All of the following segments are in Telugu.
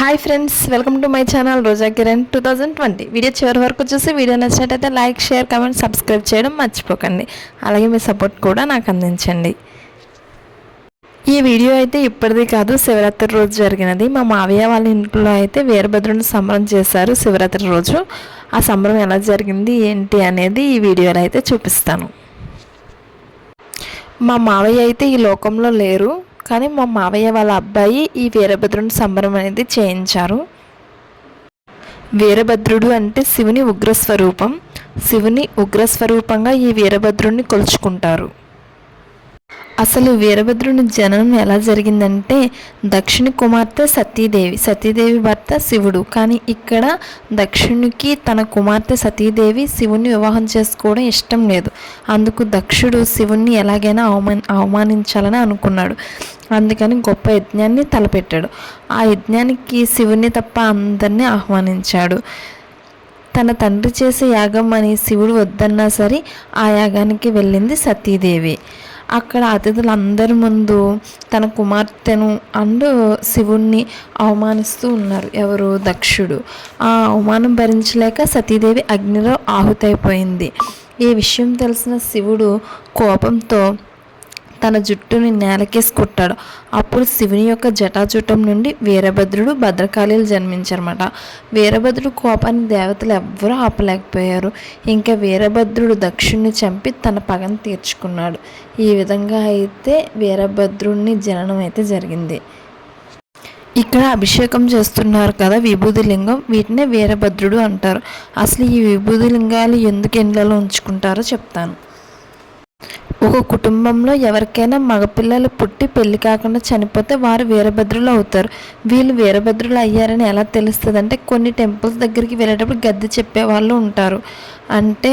Hi friends, welcome to my channel Roja Kiran 2020. Video చివరి వరకు చూసి వీడియో నచ్చినట్టయితే లైక్, షేర్, కామెంట్, సబ్స్క్రైబ్ చేయడం మర్చిపోకండి. అలాగే మీ సపోర్ట్ కూడా నాకు అందించండి. ఈ వీడియో అయితే ఇప్పటిది కాదు, శివరాత్రి రోజు జరిగినది. మా మావయ్య వాళ్ళ ఇంట్లో అయితే వీరభద్రుని సంబరం చేశారు శివరాత్రి రోజు. ఆ సంబరం ఎలా జరిగింది ఏంటి అనేది ఈ వీడియోలో అయితే చూపిస్తాను. మా మావయ్య అయితే ఈ లోకంలో లేరు, కానీ మా మావయ్య వాళ్ళ అబ్బాయి ఈ వీరభద్రుని సంబరం అనేది చేయించారు. వీరభద్రుడు అంటే శివుని ఉగ్రస్వరూపం. శివుని ఉగ్రస్వరూపంగా ఈ వీరభద్రుడిని కొలుచుకుంటారు. అసలు వీరభద్రుని జననం ఎలా జరిగిందంటే, దక్షుని కుమార్తె సతీదేవి భర్త శివుడు. కానీ ఇక్కడ దక్షునికి తన కుమార్తె సతీదేవి శివుని వివాహం చేసుకోవడం ఇష్టం లేదు. అందుకు దక్షుడు శివుణ్ణి ఎలాగైనా అవమానించాలని అనుకున్నాడు. అందుకని గొప్ప యజ్ఞాన్ని తలపెట్టాడు. ఆ యజ్ఞానికి శివుని తప్ప అందరినీ ఆహ్వానించాడు. తన తండ్రి చేసే యాగం అని శివుడు వద్దన్నా సరే ఆ యాగానికి వెళ్ళింది సతీదేవి. అక్కడ అతిథులందరి ముందు తన కుమార్తెను అండ్ శివుణ్ణి అవమానిస్తూ ఉన్నారు. ఎవరు? దక్షుడు. ఆ అవమానం భరించలేక సతీదేవి అగ్నిలో ఆహుతైపోయింది. ఈ విషయం తెలిసిన శివుడు కోపంతో తన జుట్టుని నేలకేసి కొట్టాడు. అప్పుడు శివుని యొక్క జటాజుటం నుండి వీరభద్రుడు, భద్రకాళీలు జన్మించారన్నమాట. వీరభద్రుడు కోపాన్ని దేవతలు ఎవ్వరూ ఆపలేకపోయారు. ఇంకా వీరభద్రుడు దక్షుణ్ణి చంపి తన పగను తీర్చుకున్నాడు. ఈ విధంగా అయితే వీరభద్రుడిని జననం అయితే జరిగింది. ఇక్కడ అభిషేకం చేస్తున్నారు కదా విభూది లింగం, వీటినే వీరభద్రుడు అంటారు. అసలు ఈ విభూది లింగాలు ఎందుకు ఇండ్లలో ఉంచుకుంటారో చెప్తాను. ఒక కుటుంబంలో ఎవరికైనా మగపిల్లలు పుట్టి పెళ్లి కాకుండా చనిపోతే వారు వీరభద్రులు అవుతారు. వీళ్ళు వీరభద్రులు అయ్యారని ఎలా తెలుస్తుంది అంటే, కొన్ని టెంపుల్స్ దగ్గరికి వెళ్ళేటప్పుడు గద్దె చెప్పేవాళ్ళు ఉంటారు. అంటే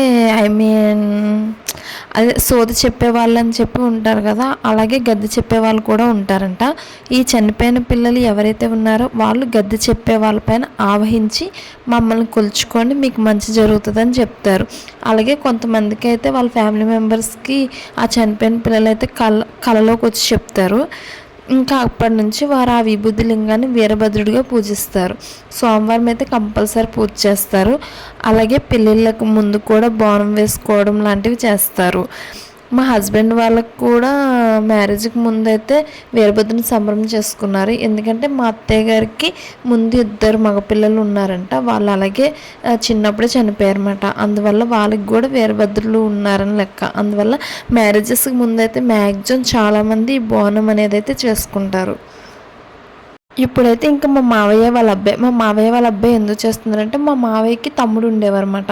అదే సోది చెప్పేవాళ్ళు అని చెప్పి ఉంటారు కదా, అలాగే గద్దె చెప్పేవాళ్ళు కూడా ఉంటారంట. ఈ చనిపోయిన పిల్లలు ఎవరైతే ఉన్నారో వాళ్ళు గద్దె చెప్పే వాళ్ళపైన ఆవహించి మమ్మల్ని కొలుచుకోండి, మీకు మంచి జరుగుతుందని చెప్తారు. అలాగే కొంతమందికి అయితే వాళ్ళ ఫ్యామిలీ మెంబర్స్కి ఆ చనిపోయిన పిల్లలు అయితే కళలోకి వచ్చి చెప్తారు. ఇంకా అప్పటి నుంచి వారు ఆ విభూతి లింగాన్ని వీరభద్రుడిగా పూజిస్తారు. సోమవారం అయితే కంపల్సరీ పూజ చేస్తారు. అలాగే పెళ్ళిళ్ళకు ముందు కూడా బోనం వేసుకోవడం లాంటివి చేస్తారు. మా హస్బెండ్ వాళ్ళకు కూడా మ్యారేజ్కి ముందు అయితే వీరభద్రుని సంబరం చేసుకున్నారు. ఎందుకంటే మా అత్తయ్య గారికి ముందు 2 మగపిల్లలు ఉన్నారంట. వాళ్ళు అలాగే చిన్నప్పుడే చనిపోయారన్నమాట. అందువల్ల వాళ్ళకి కూడా వీరభద్రులు ఉన్నారని లెక్క. అందువల్ల మ్యారేజెస్కి ముందు అయితే మ్యాక్సిమం చాలామంది ఈ బోనం అనేది అయితే చేసుకుంటారు. ఇప్పుడైతే ఇంకా మా మావయ్య వాళ్ళ అబ్బాయి ఎందుకు చేస్తున్నారంటే, మా మావయ్యకి తమ్ముడు ఉండేవారన్నమాట.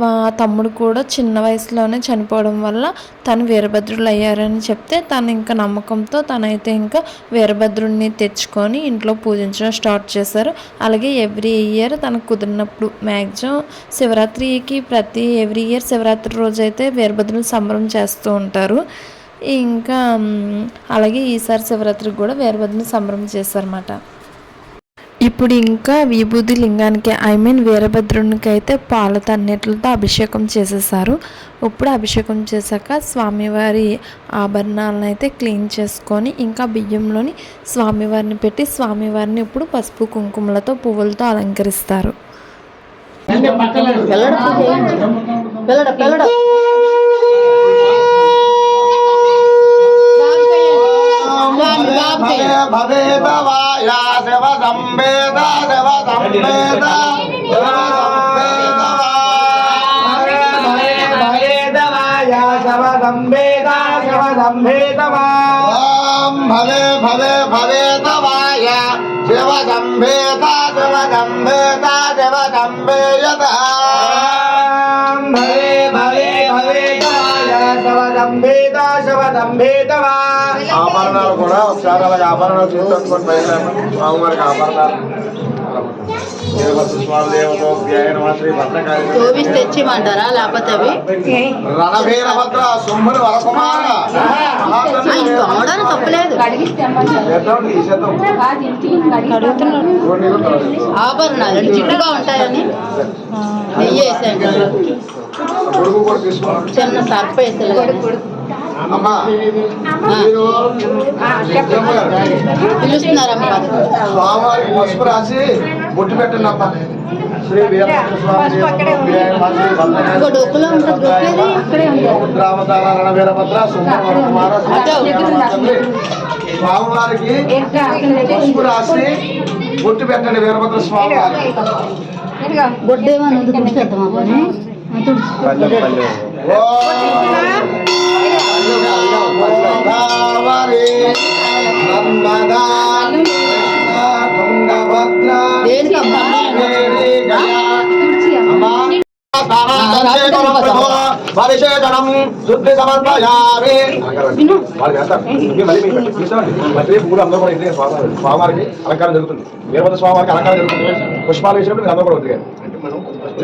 మా తమ్ముడు కూడా చిన్న వయసులోనే చనిపోవడం వల్ల తను వీరభద్రులు అయ్యారని చెప్తే తను ఇంకా నమ్మకంతో తనైతే ఇంకా వీరభద్రుడిని తెచ్చుకొని ఇంట్లో పూజించడం స్టార్ట్ చేశారు. అలాగే ఎవ్రీ ఇయర్ తనకు కుదిరినప్పుడు మ్యాక్సిమం శివరాత్రికి ఎవ్రీ ఇయర్ శివరాత్రి రోజు అయితే వీరభద్రుని సంబరం చేస్తూ ఉంటారు. ఇంకా అలాగే ఈసారి శివరాత్రికి కూడా వీరభద్రుని సంబరం చేశారన్నమాట. ఇప్పుడు ఇంకా విభూతి లింగానికి వీరభద్రునికి అయితే పాలతో అన్నిటితో అభిషేకం చేసేసారు. ఇప్పుడు అభిషేకం చేశాక స్వామివారి ఆభరణాలను అయితే క్లీన్ చేసుకొని ఇంకా బియ్యంలోని స్వామివారిని పెట్టి స్వామివారిని ఇప్పుడు పసుపు కుంకుమలతో పువ్వులతో అలంకరిస్తారు. భవేదవాయా శివ సంవేద శివ సంవేద భవేదవాయా శివ సంవేద శివ సంవేదవా భవే భవే భవేదవాయా శివ సంవేద శివ సంవేద శివ సంవేద భవే భవే భవేదవాయా శివ సంవేద శివ సంవేదవా. ఆభరణాలు కూడా ఒకసారి అలా ఆభరణాలు తీసుకొని స్వామివారికి ఆభరణాలు తెచ్చిమంటారా? లేకపోతే అవి రణవీరభద్ర సొమ్ములు వరకుమార తప్పలేదు. ఆభరణాలు జిడ్డుగా ఉంటాయని నెయ్యి వేసాను, చిన్న సర్ప వేసాను. అమ్మా మీరు పిలుస్తున్నారమ్మా. స్వామివారికి పసుపు రాసి బొట్టు పెట్టండి అమ్మా. శ్రీ వీరభద్ర స్వామి ఇంకో డొక్కులో ఉంటుంది, రుద్రావతారణ వీరభద్ర సుందర కుమార స్వామివారికి పసుపు రాసి బొట్టు పెట్టండి వీరభద్ర స్వామి వారికి. బొడ్డేమో తుడిచేద్దామా పరిశేషణం శుద్ధి సమర్పయామి. స్వామివారికి అలంకారం జరుగుతుంది, వీరభద్ర స్వామివారికి అలంకారం జరుగుతుంది. పుష్పాలు వేసినప్పుడు మీరు అందరూ కూడా వదిలేరు.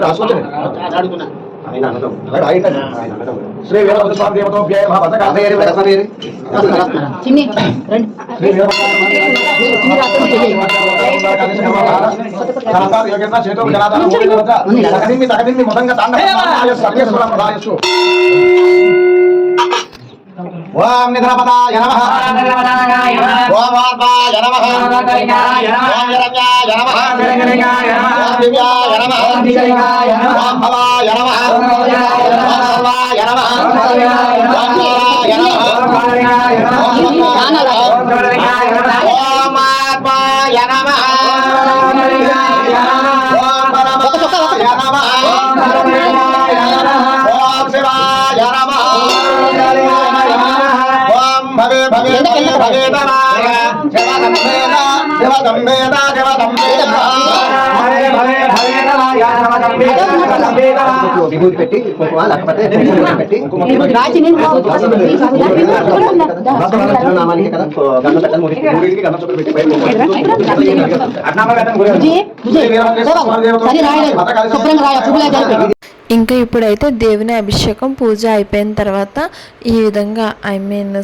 రాసుకోవచ్చండి. శ్రీ వీరభద్ర స్వామి దేవతో ఓం నిద్రపదాయ నమః, ఓం ఆత్మాయ నమః, ఓం హిరణ్యాయ నమః, ఓం దివ్యాయ నమః, ఓం భవాయ నమః, ఓం సర్వాయ నమః, ఓం వీరాయ నమః, ఓం ఆత్మాయ నమః, ఓం పరమాయ నమః, ఓం శివాయ నమః, భవే భవే భవే భవాయ శివదంబేద శివదంబేద శివదంబేద భవే భవే భవే భవాయ శివదంబేద విభూతి పెట్టి కుంకుమ లేకపోతే పెట్టి రాజి నేను నామానికి కదా గంధం పెట్టాలి, మూడింటికి గంధం చుట్టూ పెట్టి ఇంకా ఇప్పుడైతే దేవుని అభిషేకం పూజ అయిపోయిన తర్వాత ఈ విధంగా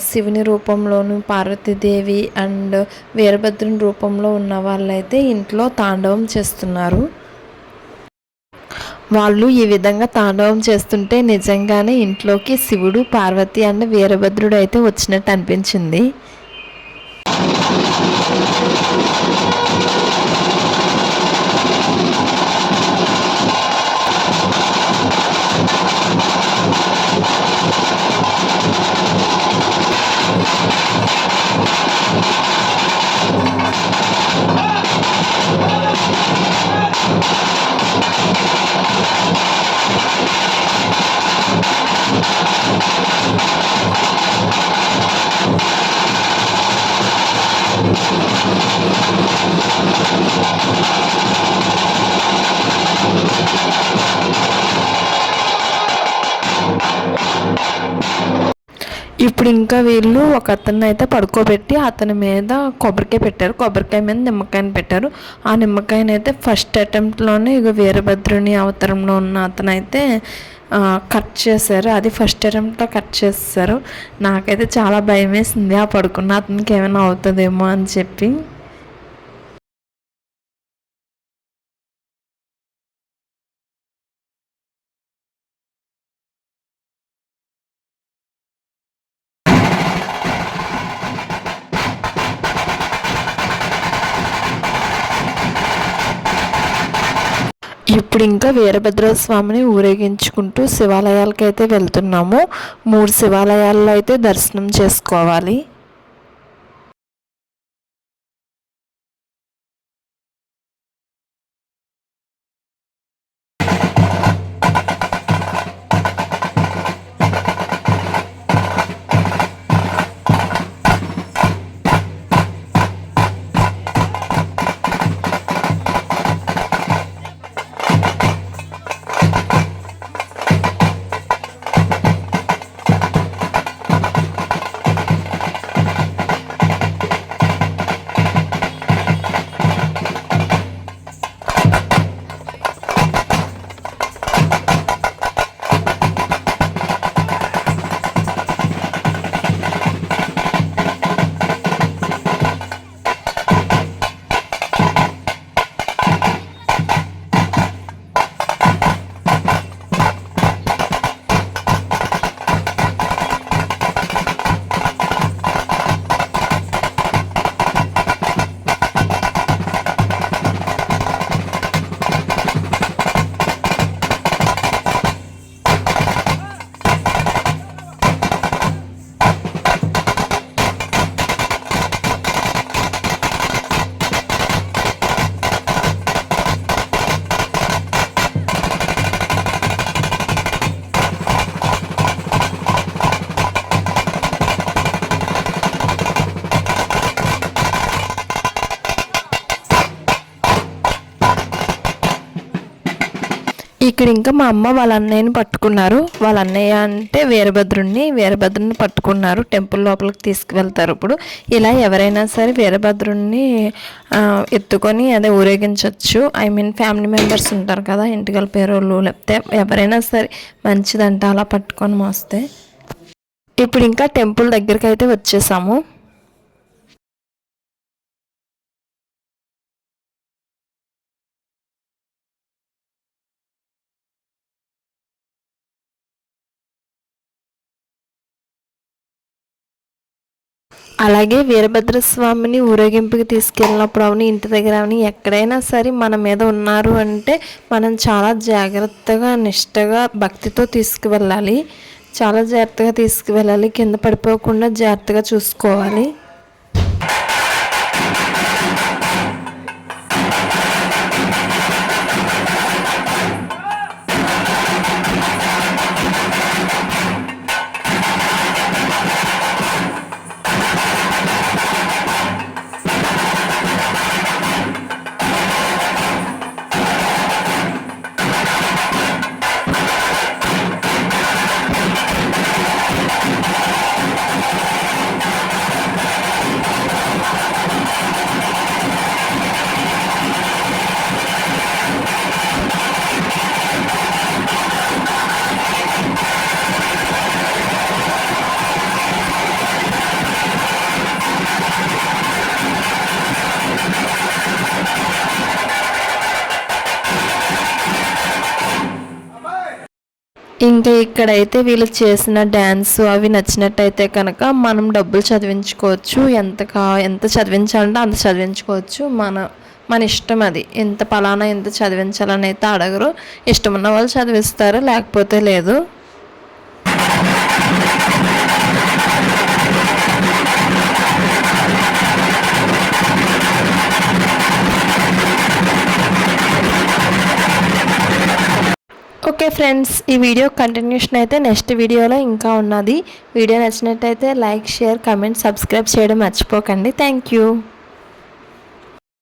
శివుని రూపంలోను పార్వతీదేవి అండ్ వీరభద్రుని రూపంలో ఉన్న వాళ్ళైతే ఇంట్లో తాండవం చేస్తున్నారు. వాళ్ళు ఈ విధంగా తాండవం చేస్తుంటే నిజంగానే ఇంట్లోకి శివుడు, పార్వతి అండ్ వీరభద్రుడు అయితే వచ్చినట్టు అనిపించింది. ఇప్పుడు ఇంకా వీళ్ళు ఒక అతన్ని అయితే పడుకోబెట్టి అతని మీద కొబ్బరికాయ పెట్టారు, కొబ్బరికాయ మీద నిమ్మకాయని పెట్టారు. ఆ నిమ్మకాయని అయితే ఫస్ట్ అటెంప్ట్లోనే ఇక వీరభద్రుని అవతారంలో ఉన్న అతను అయితే కట్ చేశారు. అది ఫస్ట్ అటెంప్ట్లో కట్ చేస్తారు. నాకైతే చాలా భయం వేసింది, ఆ పడుకున్న అతనికి ఏమైనా అవుతుందేమో అని చెప్పి. ఇప్పుడు ఇంకా వీరభద్ర స్వామిని ఊరేగించుకుంటూ శివాలయాలకి అయితే వెళ్తున్నాము. 3 శివాలయాల్లో అయితే దర్శనం చేసుకోవాలి. ఇక్కడ ఇంకా మా అమ్మ వాళ్ళ అన్నయ్యని పట్టుకున్నారు. వాళ్ళ అన్నయ్య అంటే వీరభద్రుని పట్టుకున్నారు. టెంపుల్ లోపలికి తీసుకువెళ్తారు. ఇప్పుడు ఇలా ఎవరైనా సరే వీరభద్రుని ఎత్తుకొని అదే ఊరేగించవచ్చు. ఫ్యామిలీ మెంబర్స్ ఉంటారు కదా, ఇంటికి పేరోళ్ళు, లేకపోతే ఎవరైనా సరే మంచిదంట అలా పట్టుకొని మోస్తే. ఇప్పుడు ఇంకా టెంపుల్ దగ్గరికి అయితే వచ్చేసాము. అలాగే వీరభద్రస్వామిని ఊరేగింపుకి తీసుకెళ్ళినప్పుడు అవని, ఇంటి దగ్గర అవని, ఎక్కడైనా సరే మన మీద ఉన్నారు అంటే మనం చాలా జాగ్రత్తగా, నిష్టగా, భక్తితో తీసుకువెళ్ళాలి. చాలా జాగ్రత్తగా తీసుకువెళ్ళాలి. కింద పడిపోకుండా జాగ్రత్తగా చూసుకోవాలి. ఇంకా ఇక్కడైతే వీళ్ళు చేసిన డ్యాన్స్ అవి నచ్చినట్టయితే కనుక మనం డబ్బులు చదివించుకోవచ్చు. ఎంత చదివించాలంటే అంత చదివించుకోవచ్చు. మన ఇష్టం. అది ఎంత చదివించాలని అయితే అడగరు. ఇష్టం ఉన్న వాళ్ళు చదివిస్తారు, లేకపోతే లేదు. ఓకే ఫ్రెండ్స్, ఈ వీడియో కంటిన్యూషన్ అయితే నెక్స్ట్ వీడియోలో ఇంకా ఉన్నది. వీడియో నచ్చినట్టయితే లైక్, షేర్, కామెంట్, సబ్స్క్రైబ్ చేయడం మర్చిపోకండి. Thank you.